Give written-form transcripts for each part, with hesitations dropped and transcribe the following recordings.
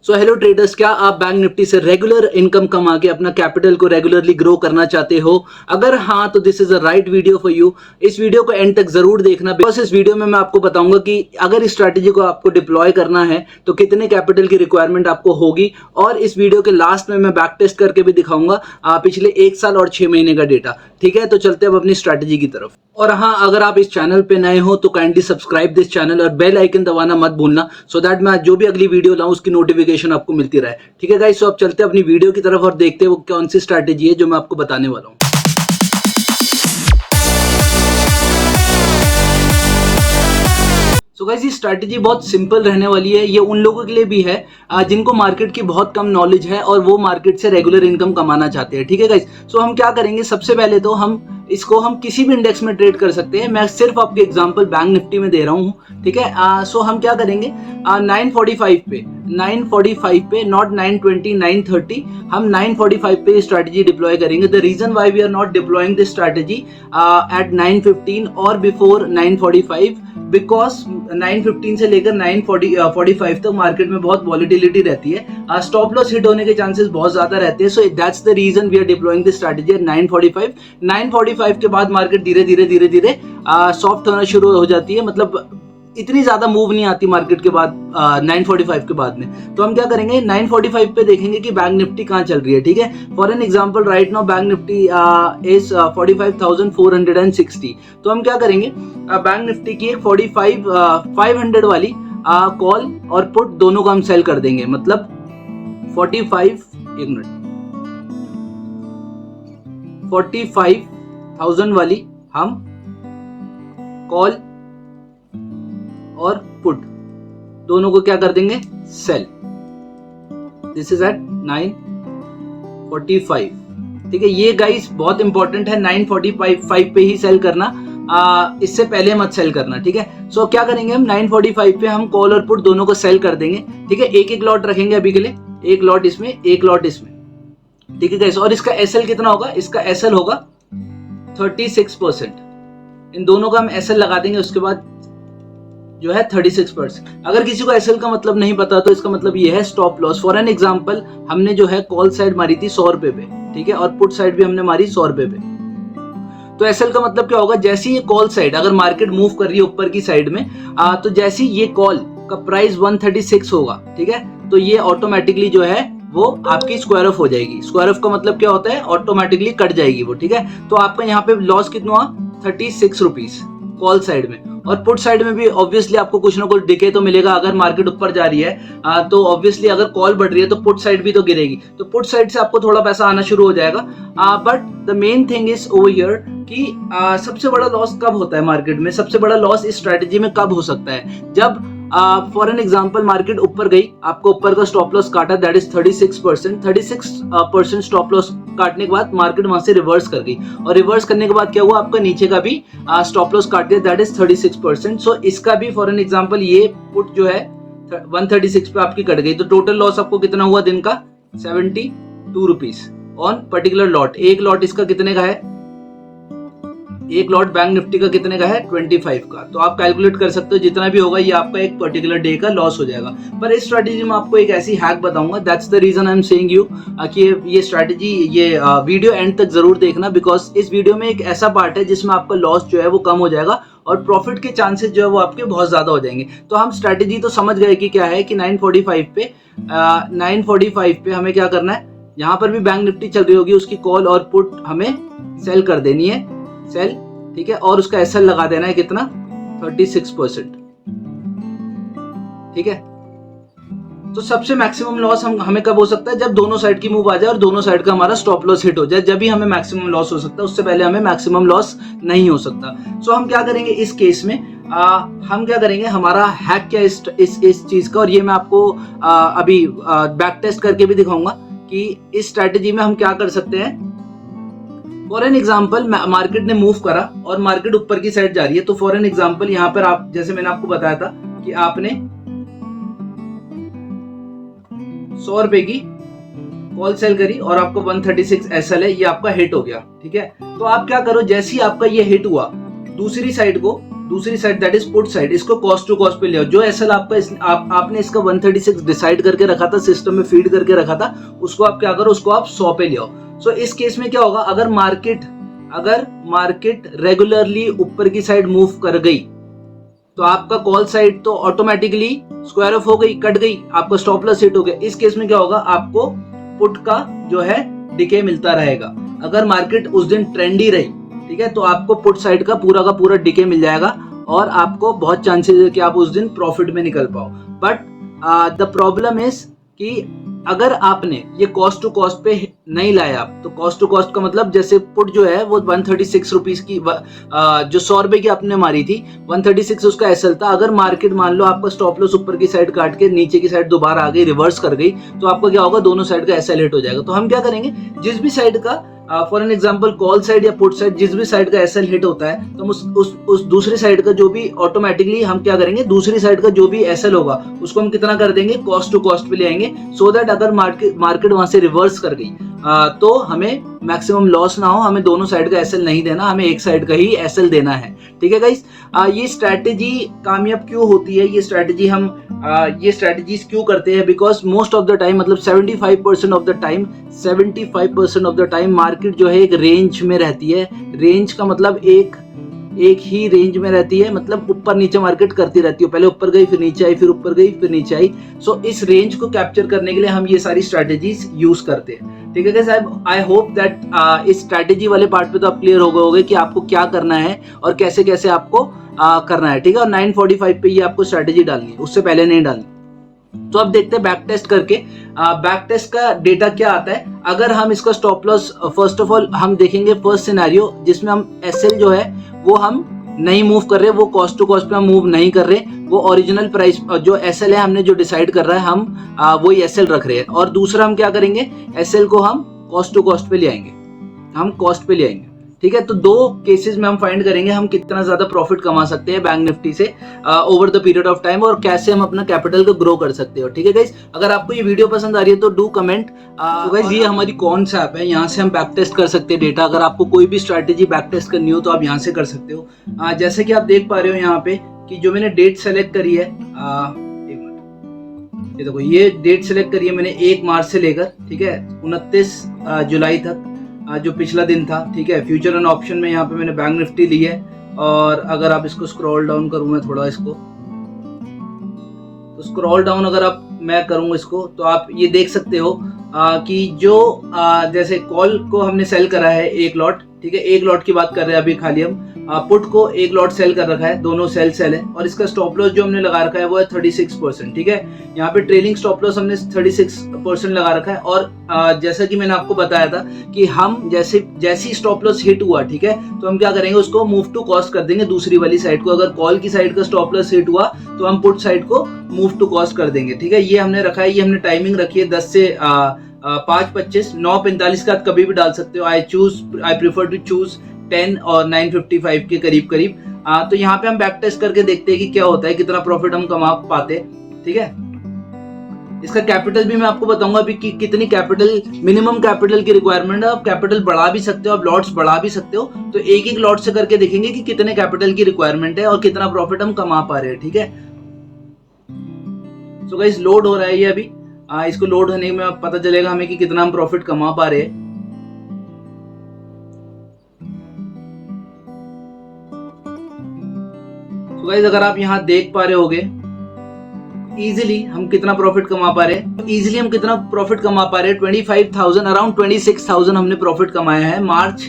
So hello traders, क्या आप bank Nifty से रेगुलर इनकम कमा के अपना कैपिटल को रेगुलरली ग्रो करना चाहते हो? अगर हाँ तो this is a right video for you. इस वीडियो को एंड तक जरूर देखना, बिकॉज इस वीडियो में मैं आपको बताऊंगा कि अगर इस स्ट्रैटेजी को आपको डिप्लॉय करना है तो कितने कैपिटल की रिक्वायरमेंट आपको होगी। और इस वीडियो के लास्ट में मैं बैक टेस्ट करके भी दिखाऊंगा पिछले 1 साल और 6 महीने का डेटा। ठीक है, तो चलते हैं अब अपनी स्ट्रैटेजी की तरफ। और हाँ, अगर आप इस चैनल पे नए हो तो काइंडली सब्सक्राइब दिस चैनल और बेल आइकन दबाना मत भूलना, सो दैट मैं जो भी अगली वीडियो लाऊं उसकी नोटिफिकेशन आपको मिलती रहे। ठीक है गाइस, सो अब चलते हैं अपनी वीडियो की तरफ और देखते हैं वो कौन सी स्ट्रैटेजी है जो मैं आपको बताने वाला हूं। सो गाइस, ये स्ट्रैटेजी बहुत सिंपल रहने वाली है। ये उन लोगों के लिए भी है जिनको मार्केट की बहुत कम नॉलेज है और वो मार्केट से रेगुलर इनकम कमाना चाहते हैं। ठीक है गाइस, सो हम क्या करेंगे, सबसे पहले तो हम किसी भी इंडेक्स में ट्रेड कर सकते हैं। मैं सिर्फ आपके एग्जांपल बैंक निफ्टी में दे रहा हूँ। ठीक है, सो हम क्या करेंगे, 945 पे नॉट 920 930, हम 945 पे स्ट्रैटेजी डिप्लॉय करेंगे। The reason why we are not deploying this strategy at 915 और बिफोर 945, बिकॉज 915 से लेकर 945 तक मार्केट में बहुत वॉलिटिलिटी रहती है, स्टॉप लॉस हिट होने के चांसेस बहुत ज्यादा रहते हैं। So that's the reason we are deploying this strategy at 945 के बाद मार्केट धीरे धीरे सॉफ्ट होना शुरू हो जाती है, मतलब इतनी ज्यादा मूव नहीं आती मार्केट के बाद 945 के बाद में। तो हम क्या करेंगे, 945 पे देखेंगे कि बैंक निफ्टी कहाँ चल रही है। ठीक है, for an example right now bank Nifty is 45,460। तो हम क्या करेंगे, बैंक निफ्टी की एक 500 वाली कॉल और पुट दोनों को हम सेल कर देंगे। मतलब 45,000 वाली हम कॉल और पुट दोनों को क्या कर देंगे, सेल। This is eight 945। ठीक है, ये गाइस बहुत इंपॉर्टेंट है, 945 पे ही सेल करना, इससे पहले मत सेल करना। ठीक है, सो क्या करेंगे हम, 945 पे हम कॉल और पुट दोनों को सेल कर देंगे। ठीक है, एक लॉट रखेंगे अभी के लिए, एक लॉट इसमें, एक लॉट इसमें। ठीक है गाइस, और इसका एसएल कितना होगा, इसका एसएल होगा 36%। इन दोनों का हम एसएल लगा देंगे, उसके बाद जो है 36%। अगर किसी को एसएल का मतलब नहीं पता तो इसका मतलब ये है stop loss. For an example हमने जो है कॉल साइड मारी थी 100 रुपए पे, ठीक है, और पुट साइड भी हमने मारी 100 रुपए पे। तो एसएल का मतलब क्या होगा, जैसे ये कॉल साइड अगर मार्केट मूव कर रही है ऊपर की साइड में, तो जैसे ये कॉल का प्राइस 136 होगा, ठीक है, तो ये ऑटोमेटिकली जो है वो आपकी स्क्वायर ऑफ हो जाएगी। स्क्वायर ऑफ का मतलब क्या होता है, ऑटोमेटिकली कट जाएगी वो। ठीक है, तो आपका यहाँ पे लॉस कितना हुआ, 36 रुपीज कॉल साइड में। और पुट साइड में भी ऑब्वियसली आपको कुछ ना कुछ डिके तो मिलेगा। अगर मार्केट ऊपर जा रही है तो ऑब्वियसली अगर कॉल बढ़ रही है तो पुट साइड भी तो गिरेगी, तो पुट साइड से आपको थोड़ा पैसा आना शुरू हो जाएगा। But the main thing is over here कि सबसे बड़ा लॉस कब होता है मार्केट में, सबसे बड़ा लॉस इस स्ट्रैटेजी में कब हो सकता है, जब फॉर एन एग्जांपल मार्केट ऊपर गई, आपको ऊपर का स्टॉप लॉस काटा, दैट इज 36% स्टॉप लॉस काटने के बाद मार्केट वहां से रिवर्स कर गई, और रिवर्स करने के बाद क्या हुआ, आपका नीचे का भी स्टॉप लॉस काट दिया, दैट इज 36%। सो इसका भी फॉर एन एग्जांपल ये पुट जो है 136 पे आपकी कट गई, तो टोटल लॉस आपको कितना हुआ दिन का, 72 रुपीज ऑन पर्टिकुलर लॉट। एक लॉट इसका कितने का है, एक लॉट बैंक निफ्टी का कितने का है, 25 का। तो आप कैलकुलेट कर सकते हो जितना भी होगा ये आपका एक पर्टिकुलर डे का लॉस हो जाएगा। पर इस स्ट्रैटेजी में आपको एक ऐसी हैक बताऊंगा, that's the reason I am saying you कि ये स्ट्रैटेजी, ये वीडियो एंड तक जरूर देखना, बिकॉज इस वीडियो में एक ऐसा पार्ट है जिसमें आपका लॉस जो है वो कम हो जाएगा और प्रॉफिट के चांसेस जो है वो आपके बहुत ज्यादा हो जाएंगे। तो हम स्ट्रैटेजी तो समझ गए कि क्या है, कि 945 पे हमें क्या करना है, यहाँ पर भी बैंक निफ्टी चल रही होगी, उसकी कॉल और पुट हमें सेल कर देनी है, सेल। ठीक है, और उसका एसएल लगा देना है कितना, 36%। ठीक है, तो सबसे मैक्सिमम लॉस हमें कब हो सकता है, जब दोनों साइड की मूव आ जाए और दोनों साइड का हमारा स्टॉप लॉस हिट हो जाए, जब भी हमें मैक्सिमम लॉस हो सकता है, उससे पहले हमें मैक्सिमम लॉस नहीं हो सकता। सो हम क्या करेंगे इस केस में, हम क्या करेंगे, हमारा हैक क्या इस चीज का, और ये मैं आपको अभी बैक टेस्ट करके भी दिखाऊंगा कि इस स्ट्रैटेजी में हम क्या कर सकते हैं। फॉर एन एग्जाम्पल मार्केट ने मूव करा और मार्केट ऊपर की साइड जा रही है, तो फॉर एन एग्जाम्पल यहाँ पर आप, जैसे मैंने आपको बताया था कि आपने 100 रुपए की कॉल सेल करी और आपको 136 एसएल है, ये आपका हिट हो गया। ठीक है, तो आप क्या करो, जैसे ही आपका ये हिट हुआ, दूसरी साइड को दूसरी side that is put side, इसको कॉस्ट टू कॉस्ट पे ले आओ। जो एसएल आपका आपने इसका 136 डिसाइड करके रखा था, सिस्टम में फीड करके रखा था, उसको आप क्या करो, उसको आप 100 पे ले आओ। सो इस केस में क्या होगा, अगर मार्केट रेगुलरली ऊपर की साइड मूव कर गई तो आपका कॉल साइड तो ऑटोमेटिकली स्क्वायर ऑफ हो गई, कट गई, आपका स्टॉप लॉस हिट हो गया। इस केस में क्या होगा, आपको पुट का जो है डिके मिलता रहेगा। अगर मार्केट उस दिन ट्रेंडी रही, ठीक है, तो आपको पुट साइड का पूरा डिके मिल जाएगा और आपको बहुत चांसेस है कि आप उस दिन प्रॉफिट में निकल पाओ। बट द प्रॉब्लम इज कि अगर आपने ये कॉस्ट टू कॉस्ट पे नहीं लाया, तो कॉस्ट टू कॉस्ट का मतलब जैसे पुट जो है वो 136 रुपीज की, जो 100 रुपए की आपने मारी थी, 136 उसका एसएल था। अगर मार्केट मान लो आपका स्टॉप लॉस ऊपर की साइड काट के नीचे की साइड दोबारा आ गई, रिवर्स कर गई, तो आपका क्या होगा, दोनों साइड का एसएल हिट हो जाएगा। तो हम क्या करेंगे, जिस भी साइड का for an example call side या पुट साइड, जिस भी साइड का एसएल हिट होता है, तो उस दूसरी साइड का जो भी ऑटोमेटिकली हम क्या करेंगे, दूसरी साइड का जो भी एसएल होगा उसको हम कितना कर देंगे, कॉस्ट टू कॉस्ट पे ले आएंगे, सो दैट अगर मार्केट वहां से रिवर्स कर गई तो हमें मैक्सिमम लॉस ना हो। हमें दोनों साइड का एसएल नहीं देना, हमें एक साइड का ही एसएल देना है। ठीक है गाइस, ये स्ट्रैटेजी कामयाब क्यों होती है, ये स्ट्रैटेजी हम ये स्ट्रैटेजीज क्यों करते हैं, because most of the time, मतलब 75% ऑफ द टाइम मार्केट जो है एक रेंज में रहती है। रेंज का मतलब एक ही रेंज में रहती है, मतलब ऊपर नीचे मार्केट करती रहती है, पहले ऊपर गई फिर नीचे आई, फिर ऊपर गई फिर नीचे आई। सो इस रेंज को कैप्चर करने के लिए हम ये सारी स्ट्रैटेजीज यूज करते हैं। ठीक है गाइस, आई होप दैट इस स्ट्रैटेजी वाले पार्ट पे तो आप क्लियर हो गए होंगे कि आपको क्या करना है और कैसे कैसे आपको करना है। ठीक है, और 945 पे ये आपको स्ट्रैटेजी डालनी है, उससे पहले नहीं डालनी। तो अब देखते हैं बैक टेस्ट करके, बैक टेस्ट का डेटा क्या आता है। अगर हम इसका stop loss, first of all हम देखेंगे फर्स्ट सिनेरियो जिसमें हम एसएल जो है वो हम नहीं मूव कर रहे, वो कॉस्ट टू कॉस्ट पे हम मूव नहीं कर रहे, वो ओरिजिनल प्राइस जो एसएल है हमने जो डिसाइड कर रहा है हम वही एसएल रख रहे हैं। और दूसरा हम क्या करेंगे, एसएल को हम कॉस्ट टू कॉस्ट पे ले आएंगे, हम कॉस्ट पे ले आएंगे। ठीक है, तो दो केसेस में हम फाइंड करेंगे हम कितना ज्यादा प्रॉफिट कमा सकते हैं बैंक निफ्टी से over the period of time, और कैसे हम अपना कैपिटल को ग्रो कर सकते हो। ठीक है गाइस, अगर आपको ये वीडियो पसंद आ रही है तो डू कमेंट। तो गाइस ये हमारी कौन सा ऐप है, यहाँ से हम बैक टेस्ट कर सकते हैं डेटा। अगर आपको कोई भी स्ट्रैटेजी बैक टेस्ट करनी हो तो आप यहाँ से कर सकते हो। जैसे कि आप देख पा रहे हो यहाँ पे कि जो मैंने डेट सेलेक्ट करी है, ये देखो, ये डेट सेलेक्ट करी है मैंने 1 मार्च से लेकर, ठीक है, 29 जुलाई तक, जो पिछला दिन था। ठीक है, फ्यूचर एंड ऑप्शन में यहाँ पे मैंने बैंक निफ्टी ली है। और अगर आप इसको स्क्रॉल डाउन करूँ मैं थोड़ा इसको, तो स्क्रॉल डाउन अगर मैं करूँ इसको, तो आप ये देख सकते हो कि जो जैसे कॉल को हमने सेल करा है 1 लॉट, ठीक है, 1 लॉट की बात कर रहे हैं अभी खाली हम। पुट को 1 लॉट सेल कर रखा है, दोनों सेल है, और इसका स्टॉप लॉस जो हमने लगा रखा है वो है 36%। ठीक है, यहाँ पे ट्रेलिंग स्टॉप लॉस हमने 36% लगा रखा है। और जैसा कि मैंने आपको बताया था कि हम जैसी स्टॉप लॉस हिट हुआ, ठीक है, तो हम क्या करेंगे, उसको मूव टू कॉस्ट कर देंगे दूसरी वाली साइड को। अगर कॉल की साइड का स्टॉप लॉस हिट हुआ तो हम पुट साइड को मूव टू कॉस्ट कर देंगे। ठीक है, ये हमने रखा है, ये हमने टाइमिंग रखी है 10 से 5:25, 9:45 का कभी भी डाल सकते हो। आई प्रीफर टू चूज 10 और 9:55 के करीब। तो यहाँ पे हम बैक टेस्ट करके देखते हैं कि क्या होता है, कितना प्रॉफिट हम कमा पाते। ठीक है, इसका कैपिटल भी मैं आपको बताऊंगा अभी कि कितनी कैपिटल, मिनिमम कैपिटल की रिक्वायरमेंट है। आप कैपिटल बढ़ा भी सकते हो, आप लॉट्स बढ़ा भी सकते हो। तो एक लॉट से करके देखेंगे कि कितने कैपिटल की रिक्वायरमेंट है और कितना प्रॉफिट हम कमा पा रहे हैं। ठीक है, सो गाइस लोड हो रहा है ये अभी, इसको लोड होने में पता चलेगा हमें कि कितना हम प्रॉफिट कमा पा रहे हैं। तो गाइस अगर आप यहाँ देख पा रहे होगे इजीली हम कितना प्रॉफिट कमा पा रहे हैं, 25,000 अराउंड 26,000 हमने प्रॉफिट कमाया है मार्च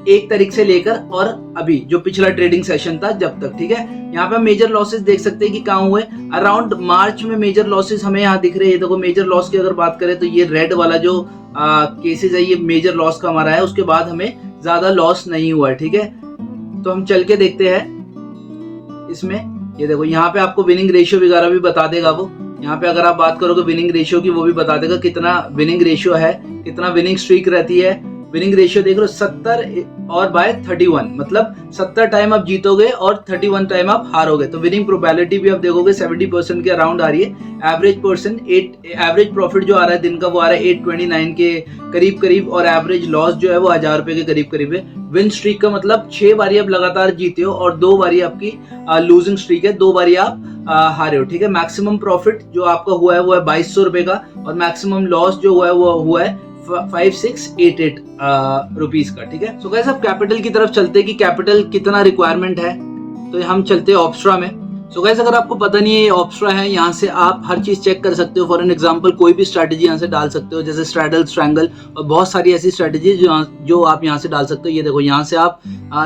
1 तारीख से लेकर और अभी जो पिछला ट्रेडिंग सेशन था जब तक। ठीक है, यहाँ पे मेजर लॉसेस देख सकते हैं कि कहाँ हुए। अराउंड मार्च में मेजर लॉसेस हमें यहाँ दिख रहे हैं। देखो मेजर लॉस की अगर बात करें तो ये रेड वाला जो केसेस है ये मेजर लॉस का हमारा है, उसके बाद हमें ज्यादा लॉस नहीं हुआ है। ठीक है, तो हम चल के देखते हैं इसमें। ये देखो यहाँ पे आपको विनिंग रेशियो वगैरह भी बता देगा वो। यहाँ पे अगर आप बात करोगे विनिंग रेशियो की, वो भी बता देगा कितना विनिंग रेशियो है, कितना विनिंग स्ट्रीक रहती है विनिंग रेशियो देख रहे हो 70 और बाय 31, मतलब 70 टाइम आप जीतोगे और 31 टाइम आप हारोगे। तो विनिंग प्रोबेबिलिटी भी आप देखोगे 70% के अराउंड आ रही है। एवरेज प्रॉफिट जो आ रहा है दिन का वो आ रहा है 829 के करीब करीब, और एवरेज लॉस जो है वो 1000 रुपए के करीब करीब है। विन स्ट्रीक का मतलब 6 बारी आप लगातार जीते हो और 2 बारी आपकी लूजिंग स्ट्रीक है, 2 बारी आप हारे हो, ठीक है। मैक्सिमम प्रॉफिट जो आपका हुआ है वो है 2200 रुपए का, और मैक्सिमम लॉस जो हुआ है वो हुआ है 5688 रुपीज का, ठीक है। सो गाइस अब कैपिटल की तरफ चलते हैं कि कैपिटल कितना रिक्वायरमेंट है। तो हम चलते हैं ऑप्स्ट्रा में। सो गाइस अगर आपको पता नहीं है ये ऑप्स्ट्रा है, यहाँ से आप हर चीज चेक कर सकते हो। फॉर एन एग्जांपल कोई भी स्ट्रैटेजी यहाँ से डाल सकते हो, जैसे स्ट्रैडल, स्ट्रैंगल और बहुत सारी ऐसी स्ट्रैटेजी जो आप यहाँ से डाल सकते हो। ये देखो यहाँ से आप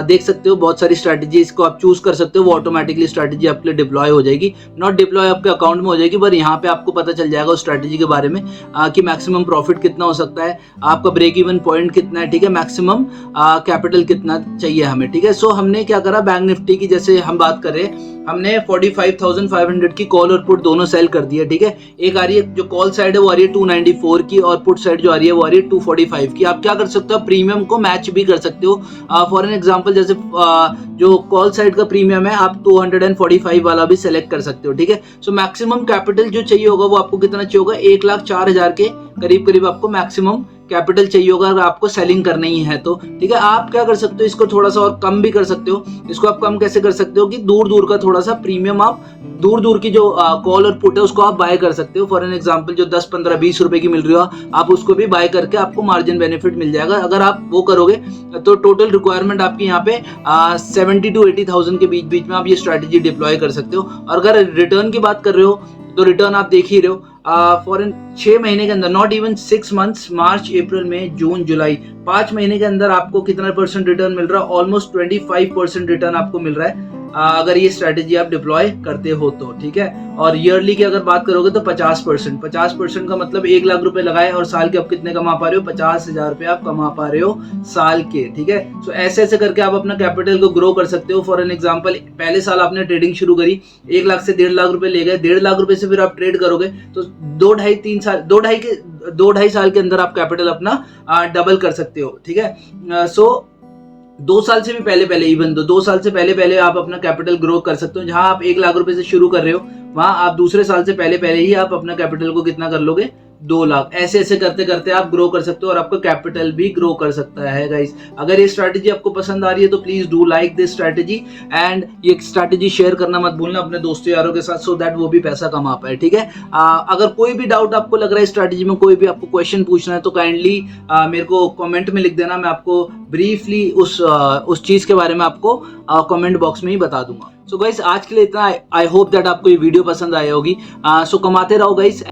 देख सकते हो बहुत सारी स्ट्रैटेजीज को आप चूज कर सकते हो, वो ऑटोमेटिकली स्ट्रैटेजी आपके लिए डिप्लॉय हो जाएगी, नॉट डिप्लॉय आपके अकाउंट में हो जाएगी, पर यहाँ पे आपको पता चल जाएगा उस स्ट्रैटेजी के बारे में कि मैक्सिमम प्रॉफिट कितना हो सकता है, आपका ब्रेक इवन पॉइंट कितना है, ठीक है, मैक्सिमम कैपिटल कितना चाहिए हमें, ठीक है। सो हमने क्या करा, बैंक निफ्टी की जैसे हम बात कर रहे हैं, हमने 45,500 की कॉल और पुट दोनों सेल कर दी है, ठीक है। एक आ रही है जो कॉल साइड है वो आ रही है 294 की, और पुट साइड जो आ रही है वो आ रही है 245 की। आप क्या कर सकते हो, प्रीमियम को मैच भी कर सकते हो। फॉर एन एग्जांपल जैसे जो कॉल साइड का प्रीमियम है आप 245 वाला भी सेलेक्ट कर सकते हो, ठीक है। सो मैक्सिमम कैपिटल जो चाहिए होगा वो आपको कितना चाहिए होगा, 1,04,000 के करीब करीब आपको मैक्सिमम कैपिटल चाहिए होगा अगर आपको सेलिंग करनी ही है तो, ठीक है। आप क्या कर सकते हो, इसको थोड़ा सा और कम भी कर सकते हो। इसको आप कम कैसे कर सकते हो कि दूर दूर का थोड़ा सा प्रीमियम, आप दूर दूर की जो कॉल और पुट है उसको आप बाय कर सकते हो। फॉर एन एग्जांपल जो 10, 15, 20 रुपए की मिल रही हो आप उसको भी बाय करके आपको मार्जिन बेनिफिट मिल जाएगा। अगर आप वो करोगे तो टोटल रिक्वायरमेंट आपकी यहाँ पे 70 to 80,000 के बीच में आप ये स्ट्रैटेजी डिप्लॉय कर सकते हो। और अगर रिटर्न की बात कर रहे हो तो रिटर्न आप देख ही रहे हो, फॉर इन 6 महीने के अंदर, नॉट इवन 6 मंथ्स, मार्च, अप्रैल, मई, जून, जुलाई, 5 महीने के अंदर आपको कितना परसेंट रिटर्न मिल रहा है, ऑलमोस्ट 25% रिटर्न आपको मिल रहा है अगर ये स्ट्रैटेजी आप डिप्लॉय करते हो तो, ठीक है। और ईयरली की अगर बात करोगे तो 50% का मतलब 1 लाख रुपए लगाए और साल के आप कितने कमा पा रहे हो, 50,000 रुपए आप कमा पा रहे हो साल के, ठीक है। सो ऐसे ऐसे करके आप अपना कैपिटल को ग्रो कर सकते हो। फॉर एन एग्जांपल पहले साल आपने ट्रेडिंग शुरू करी, 1 लाख से 1.5 लाख रुपए ले गए, 1.5 लाख रुपए से फिर आप ट्रेड करोगे तो 2-2.5 साल के अंदर आप कैपिटल अपना डबल कर सकते हो, ठीक है। सो 2 साल से भी पहले इवन 2 साल से पहले आप अपना कैपिटल ग्रो कर सकते हो। जहां आप 1 लाख रुपए से शुरू कर रहे हो वहां आप दूसरे साल से पहले ही आप अपना कैपिटल को कितना कर लोगे, 2 लाख। ऐसे ऐसे करते करते आप ग्रो कर सकते हो और आपका कैपिटल भी ग्रो कर सकता है गाइस। अगर ये स्ट्रैटेजी आपको पसंद आ रही है तो please do like this strategy, and ये स्ट्रैटेजी शेयर करना मत भूलना अपने दोस्तों यारों के साथ, सो दैट वो भी पैसा कमा पाए, ठीक है। अगर कोई भी डाउट आपको लग रहा है स्ट्रैटेजी में, कोई भी आपको क्वेश्चन पूछना है तो काइंडली मेरे को कमेंट में लिख देना, मैं आपको ब्रीफली उस चीज के बारे में आपको कमेंट बॉक्स में ही बता दूंगा। सो गाइस आज के लिए इतना। आई होप दैट आपको ये वीडियो पसंद आई होगी। सो कमाते रहो गाइस।